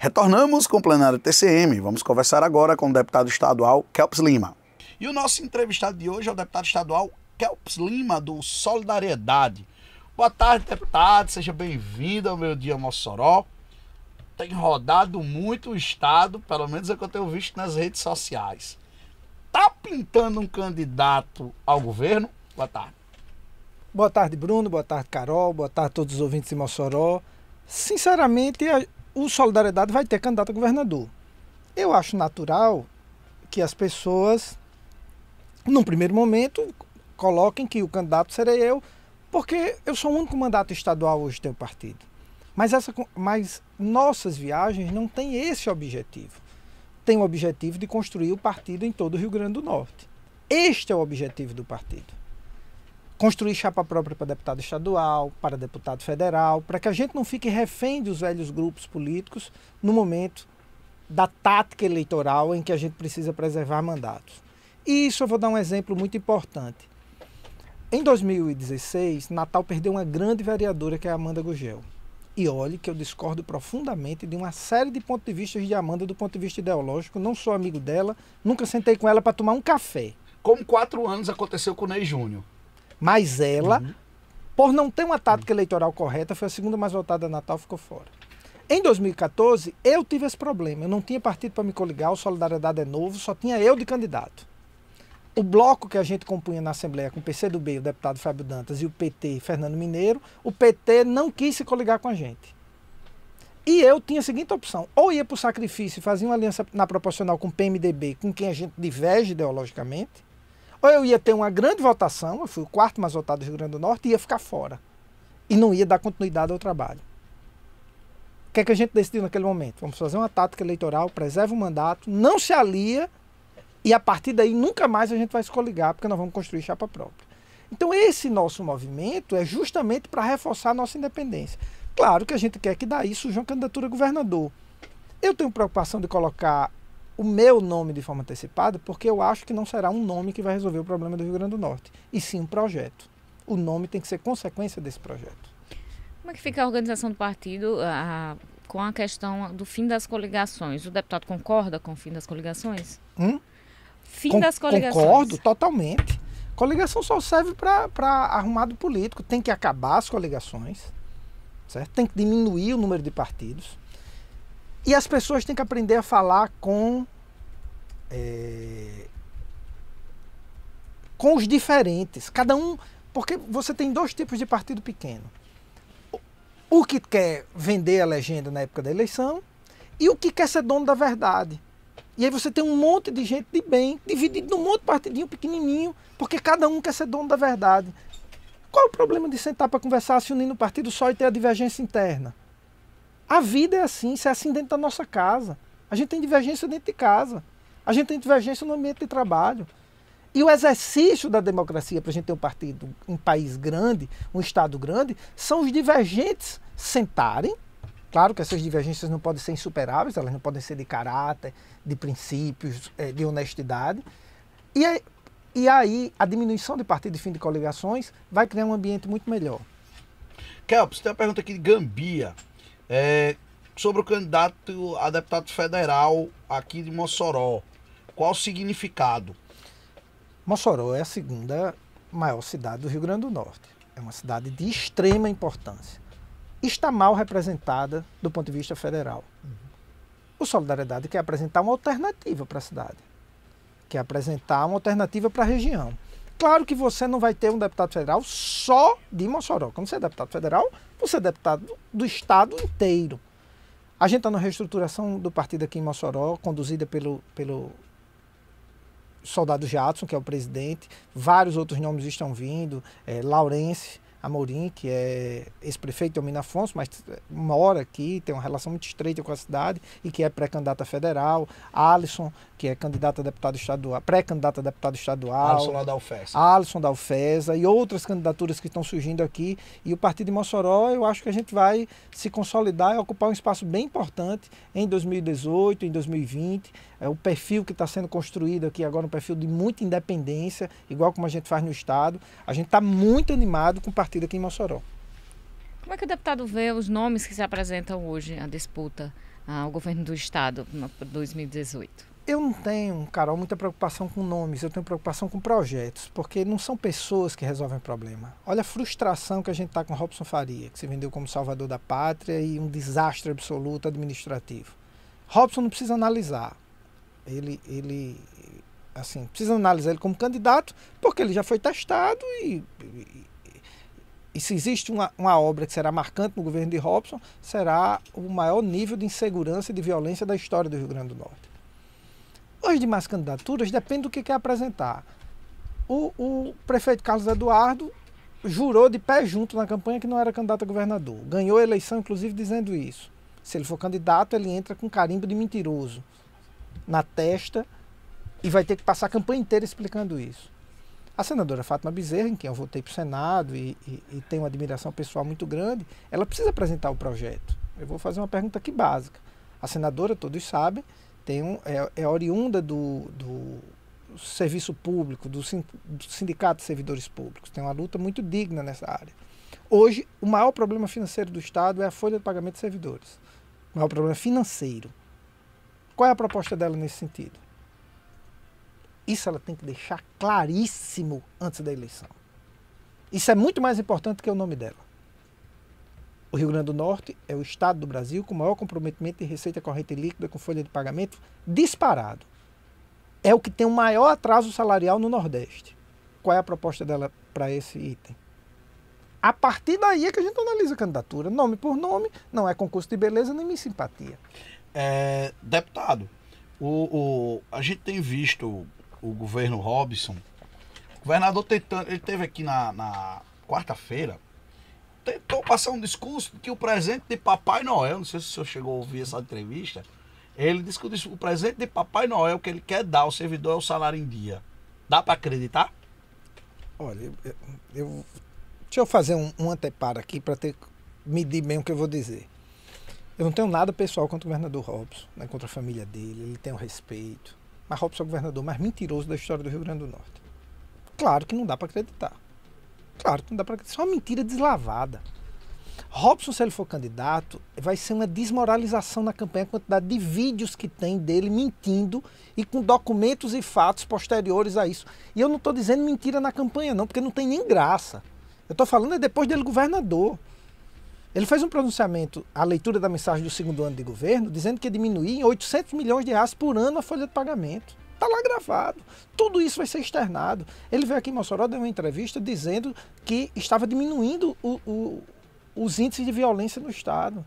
Retornamos com o plenário TCM. Vamos conversar agora com o deputado estadual Kelps Lima. E o nosso entrevistado de hoje é o deputado estadual Kelps Lima, do Solidariedade. Boa tarde, deputado. Seja bem-vindo ao Meu Dia Mossoró. Tem rodado muito o estado, pelo menos é o que eu tenho visto nas redes sociais. Tá pintando um candidato ao governo? Boa tarde. Boa tarde, Bruno. Boa tarde, Carol. Boa tarde a todos os ouvintes de Mossoró. Sinceramente, o Solidariedade vai ter candidato a governador. Eu acho natural que as pessoas, num primeiro momento, coloquem que o candidato serei eu, porque eu sou o único mandato estadual hoje do partido. Mas nossas viagens não têm esse objetivo. Tem o objetivo de construir o partido em todo o Rio Grande do Norte. Este é o objetivo do partido. Construir chapa própria para deputado estadual, para deputado federal, para que a gente não fique refém dos velhos grupos políticos no momento da tática eleitoral em que a gente precisa preservar mandatos. E isso eu vou dar um exemplo muito importante. Em 2016, Natal perdeu uma grande vereadora, que é a Amanda Gugel. E olhe que eu discordo profundamente de uma série de pontos de vista de Amanda do ponto de vista ideológico. Não sou amigo dela, nunca sentei com ela para tomar um café. Como 4 anos aconteceu com o Ney Júnior. Mas ela, por não ter uma tática eleitoral correta, foi a segunda mais votada da Natal, ficou fora. Em 2014, eu tive esse problema. Eu não tinha partido para me coligar, o Solidariedade é novo, só tinha eu de candidato. O bloco que a gente compunha na Assembleia com o PCdoB, o deputado Fábio Dantas, e o PT, Fernando Mineiro, o PT não quis se coligar com a gente. E eu tinha a seguinte opção: ou ia para o sacrifício e fazia uma aliança na proporcional com o PMDB, com quem a gente diverge ideologicamente, ou eu ia ter uma grande votação, eu fui o 4º mais votado do Rio Grande do Norte, e ia ficar fora. E não ia dar continuidade ao trabalho. O que é que a gente decidiu naquele momento? Vamos fazer uma tática eleitoral, preserva o mandato, não se alia, e a partir daí nunca mais a gente vai se coligar, porque nós vamos construir chapa própria. Então esse nosso movimento é justamente para reforçar a nossa independência. Claro que a gente quer que daí surja uma candidatura a governador. Eu tenho preocupação de colocar o meu nome de forma antecipada, porque eu acho que não será um nome que vai resolver o problema do Rio Grande do Norte, e sim um projeto. O nome tem que ser consequência desse projeto. Como é que fica a organização do partido com a questão do fim das coligações? O deputado concorda com o fim das coligações? Fim das coligações. Concordo totalmente. Coligação só serve para arrumado político. Tem que acabar as coligações, certo? Tem que diminuir o número de partidos. E as pessoas têm que aprender a falar com os diferentes. Cada um, porque você tem 2 tipos de partido pequeno. O que quer vender a legenda na época da eleição e o que quer ser dono da verdade. E aí você tem um monte de gente de bem, dividido num monte de partidinho pequenininho, porque cada um quer ser dono da verdade. Qual é o problema de sentar para conversar, se unir no partido só e ter a divergência interna? A vida é assim, isso é assim dentro da nossa casa. A gente tem divergência dentro de casa. A gente tem divergência no ambiente de trabalho. E o exercício da democracia para a gente ter um partido, um país grande, um estado grande, são os divergentes sentarem. Claro que essas divergências não podem ser insuperáveis, elas não podem ser de caráter, de princípios, de honestidade. E aí a diminuição de partido e fim de coligações vai criar um ambiente muito melhor. Kelps, tem uma pergunta aqui de Gambia. Sobre o candidato a deputado federal aqui de Mossoró. Qual o significado? Mossoró é a 2ª maior cidade do Rio Grande do Norte. É uma cidade de extrema importância. Está mal representada do ponto de vista federal. O Solidariedade quer apresentar uma alternativa para a cidade. Quer apresentar uma alternativa para a região. Claro que você não vai ter um deputado federal só de Mossoró. Quando você é deputado federal, você é deputado do estado inteiro. A gente está na reestruturação do partido aqui em Mossoró, conduzida pelo Soldado Jadson, que é o presidente. Vários outros nomes estão vindo. Laurence Amorim, que é ex-prefeito de Almina Afonso, mas mora aqui, tem uma relação muito estreita com a cidade e que é pré-candidata federal. Alisson, que é candidata a deputado estadual, pré-candidata a deputado estadual. Alisson lá da UFES. Alisson da UFES e outras candidaturas que estão surgindo aqui. E o partido de Mossoró, eu acho que a gente vai se consolidar e ocupar um espaço bem importante em 2018, em 2020. O perfil que está sendo construído aqui agora, um perfil de muita independência, igual como a gente faz no estado. A gente está muito animado com o partido aqui em Mossoró. Como é que o deputado vê os nomes que se apresentam hoje à disputa ao governo do Estado para 2018? Eu não tenho, Carol, muita preocupação com nomes, eu tenho preocupação com projetos, porque não são pessoas que resolvem o problema. Olha a frustração que a gente está com Robson Faria, que se vendeu como salvador da pátria e um desastre absoluto administrativo. Robson não precisa analisar. Ele assim, precisa analisar ele como candidato, porque ele já foi testado e se existe uma obra que será marcante no governo de Robson, será o maior nível de insegurança e de violência da história do Rio Grande do Norte. As demais candidaturas dependem do que quer apresentar. O prefeito Carlos Eduardo jurou de pé junto na campanha que não era candidato a governador. Ganhou a eleição, inclusive, dizendo isso. Se ele for candidato, ele entra com carimbo de mentiroso na testa e vai ter que passar a campanha inteira explicando isso. A senadora Fátima Bezerra, em quem eu votei para o Senado e tenho uma admiração pessoal muito grande, ela precisa apresentar o projeto. Eu vou fazer uma pergunta aqui básica. A senadora, todos sabem, é oriunda do serviço público, do sindicato de servidores públicos. Tem uma luta muito digna nessa área. Hoje, o maior problema financeiro do Estado é a folha de pagamento de servidores. O maior problema financeiro. Qual é a proposta dela nesse sentido? Isso ela tem que deixar claríssimo antes da eleição. Isso é muito mais importante que o nome dela. O Rio Grande do Norte é o estado do Brasil com o maior comprometimento de receita corrente líquida com folha de pagamento disparado. É o que tem o maior atraso salarial no Nordeste. Qual é a proposta dela para esse item? A partir daí é que a gente analisa a candidatura, nome por nome, não é concurso de beleza nem minha simpatia. Deputado, a gente tem visto o governo Robson, o governador tentando, ele esteve aqui na quarta-feira, tentou passar um discurso que o presente de Papai Noel, não sei se o senhor chegou a ouvir essa entrevista, ele disse que o presente de Papai Noel que ele quer dar ao servidor é o salário em dia. Dá para acreditar? Olha, deixa eu fazer um anteparo aqui para medir bem o que eu vou dizer. Eu não tenho nada pessoal contra o governador Robson, né, contra a família dele, ele tem um respeito. Mas Robson é o governador mais mentiroso da história do Rio Grande do Norte. Claro que não dá para acreditar. Claro que não dá para acreditar. Isso é uma mentira deslavada. Robson, se ele for candidato, vai ser uma desmoralização na campanha, a quantidade de vídeos que tem dele mentindo e com documentos e fatos posteriores a isso. E eu não estou dizendo mentira na campanha não, porque não tem nem graça. Eu estou falando depois dele governador. Ele fez um pronunciamento, a leitura da mensagem do segundo ano de governo, dizendo que ia diminuir em 800 milhões de reais por ano a folha de pagamento. Está lá gravado. Tudo isso vai ser externado. Ele veio aqui em Mossoró, deu uma entrevista dizendo que estava diminuindo os índices de violência no Estado.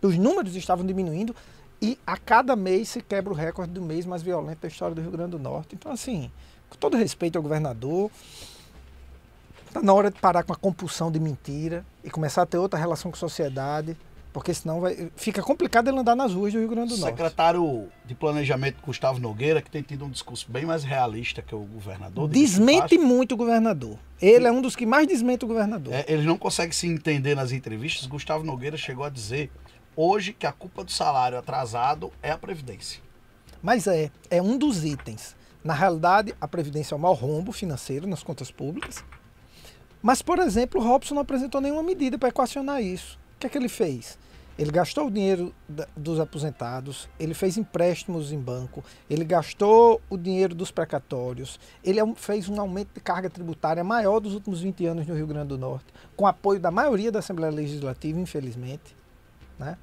Os números estavam diminuindo e a cada mês se quebra o recorde do mês mais violento da história do Rio Grande do Norte. Então, assim, com todo respeito ao governador, está na hora de parar com a compulsão de mentira e começar a ter outra relação com a sociedade, porque senão fica complicado ele andar nas ruas do Rio Grande do Norte. O secretário de Planejamento, Gustavo Nogueira, que tem tido um discurso bem mais realista que o governador. Desmente muito o governador. Ele é um dos que mais desmente o governador. Eles não conseguem se entender nas entrevistas. Gustavo Nogueira chegou a dizer hoje que a culpa do salário atrasado é a Previdência. Mas é um dos itens. Na realidade, a Previdência é o maior rombo financeiro nas contas públicas. Mas, por exemplo, o Robson não apresentou nenhuma medida para equacionar isso. O que é que ele fez? Ele gastou o dinheiro dos aposentados, ele fez empréstimos em banco, ele gastou o dinheiro dos precatórios, ele fez um aumento de carga tributária maior dos últimos 20 anos no Rio Grande do Norte, com apoio da maioria da Assembleia Legislativa, infelizmente. Né?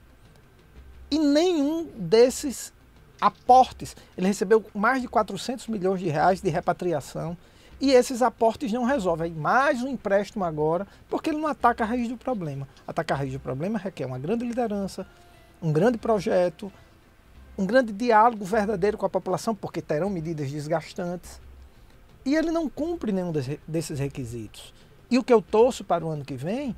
E nenhum desses aportes, ele recebeu mais de 400 milhões de reais de repatriação, e esses aportes não resolvem. Mais um empréstimo agora, porque ele não ataca a raiz do problema. Atacar a raiz do problema requer uma grande liderança, um grande projeto, um grande diálogo verdadeiro com a população, porque terão medidas desgastantes. E ele não cumpre nenhum desses requisitos. E o que eu torço para o ano que vem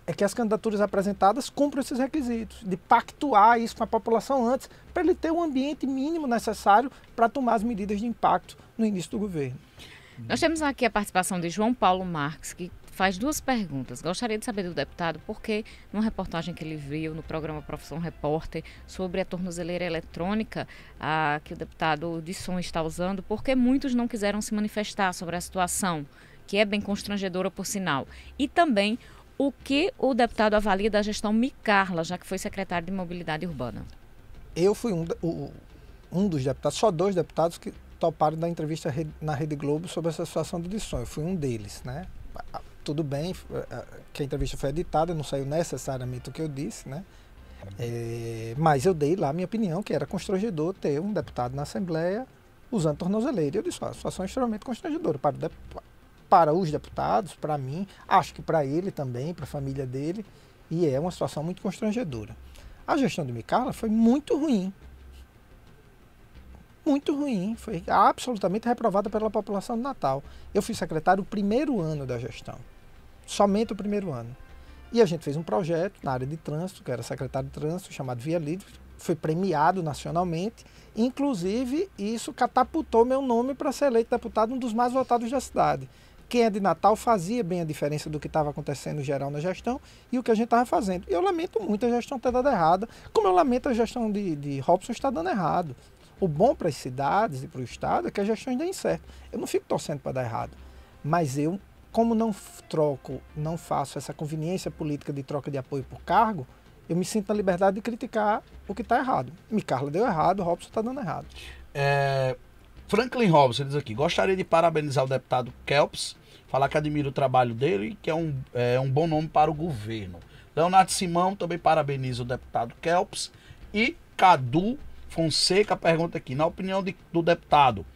é que as candidaturas apresentadas cumpram esses requisitos, de pactuar isso com a população antes, para ele ter o ambiente mínimo necessário para tomar as medidas de impacto no início do governo. Nós temos aqui a participação de João Paulo Marques, que faz duas perguntas. Gostaria de saber do deputado por que, numa reportagem que ele viu no programa Profissão Repórter sobre a tornozeleira eletrônica que o deputado de som está usando, por que muitos não quiseram se manifestar sobre a situação, que é bem constrangedora por sinal. E também o que o deputado avalia da gestão Micarla, já que foi secretário de Mobilidade Urbana. eu fui um dos deputados, só 2 deputados que toparam dar entrevista na Rede Globo sobre essa situação do Disson. Eu fui um deles, né? Tudo bem que a entrevista foi editada, não saiu necessariamente o que eu disse, né? Mas eu dei lá a minha opinião, que era constrangedor ter um deputado na Assembleia usando tornozeleira. E eu disse, a situação é extremamente constrangedora para os deputados, para mim, acho que para ele também, para a família dele, e é uma situação muito constrangedora. A gestão de Micarla foi muito ruim. Muito ruim, foi absolutamente reprovada pela população de Natal. Eu fui secretário o primeiro ano da gestão, somente o primeiro ano. E a gente fez um projeto na área de trânsito, que era secretário de trânsito, chamado Via Livre, foi premiado nacionalmente, inclusive isso catapultou meu nome para ser eleito deputado, um dos mais votados da cidade. Quem é de Natal fazia bem a diferença do que estava acontecendo em geral na gestão e o que a gente estava fazendo. E eu lamento muito a gestão ter dado errada, como eu lamento a gestão de Robson estar dando errado. O bom para as cidades e para o Estado é que a gestão ainda é incerta. Eu não fico torcendo para dar errado, mas eu, como não faço essa conveniência política de troca de apoio por cargo, eu me sinto na liberdade de criticar o que está errado. Micarla deu errado, Robson está dando errado. Franklin Robson diz aqui, gostaria de parabenizar o deputado Kelps, falar que admiro o trabalho dele e que é um bom nome para o governo. Leonardo Simão também parabeniza o deputado Kelps. E Cadu Fonseca pergunta aqui, na opinião do deputado,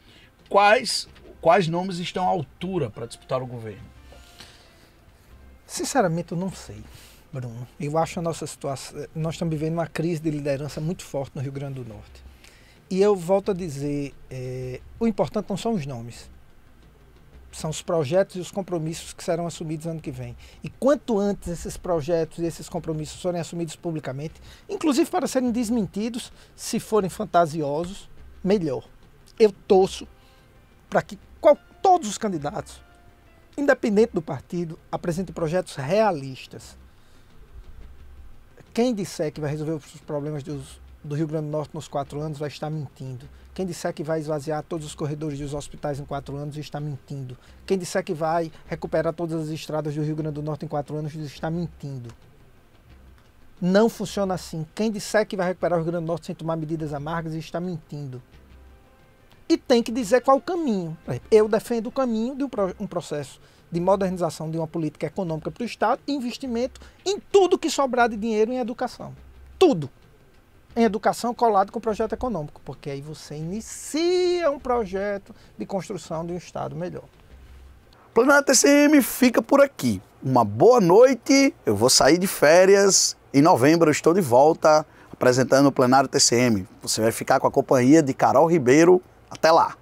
quais nomes estão à altura para disputar o governo? Sinceramente, eu não sei, Bruno. Eu acho a nossa situação, nós estamos vivendo uma crise de liderança muito forte no Rio Grande do Norte. E eu volto a dizer, o importante não são os nomes, são os projetos e os compromissos que serão assumidos ano que vem. E quanto antes esses projetos e esses compromissos forem assumidos publicamente, inclusive para serem desmentidos, se forem fantasiosos, melhor. Eu torço para que todos os candidatos, independente do partido, apresentem projetos realistas. Quem disser que vai resolver os problemas do Rio Grande do Norte nos 4 anos vai estar mentindo. Quem disser que vai esvaziar todos os corredores dos hospitais em 4 anos está mentindo. Quem disser que vai recuperar todas as estradas do Rio Grande do Norte em 4 anos está mentindo. Não funciona assim. Quem disser que vai recuperar o Rio Grande do Norte sem tomar medidas amargas está mentindo. E tem que dizer qual o caminho. Eu defendo o caminho de um processo de modernização de uma política econômica para o Estado e investimento em tudo que sobrar de dinheiro em educação. Tudo. Em educação colado com o projeto econômico, porque aí você inicia um projeto de construção de um Estado melhor. Planalto TCM fica por aqui. Uma boa noite, eu vou sair de férias. Em novembro eu estou de volta apresentando o Plenário TCM. Você vai ficar com a companhia de Carol Ribeiro. Até lá!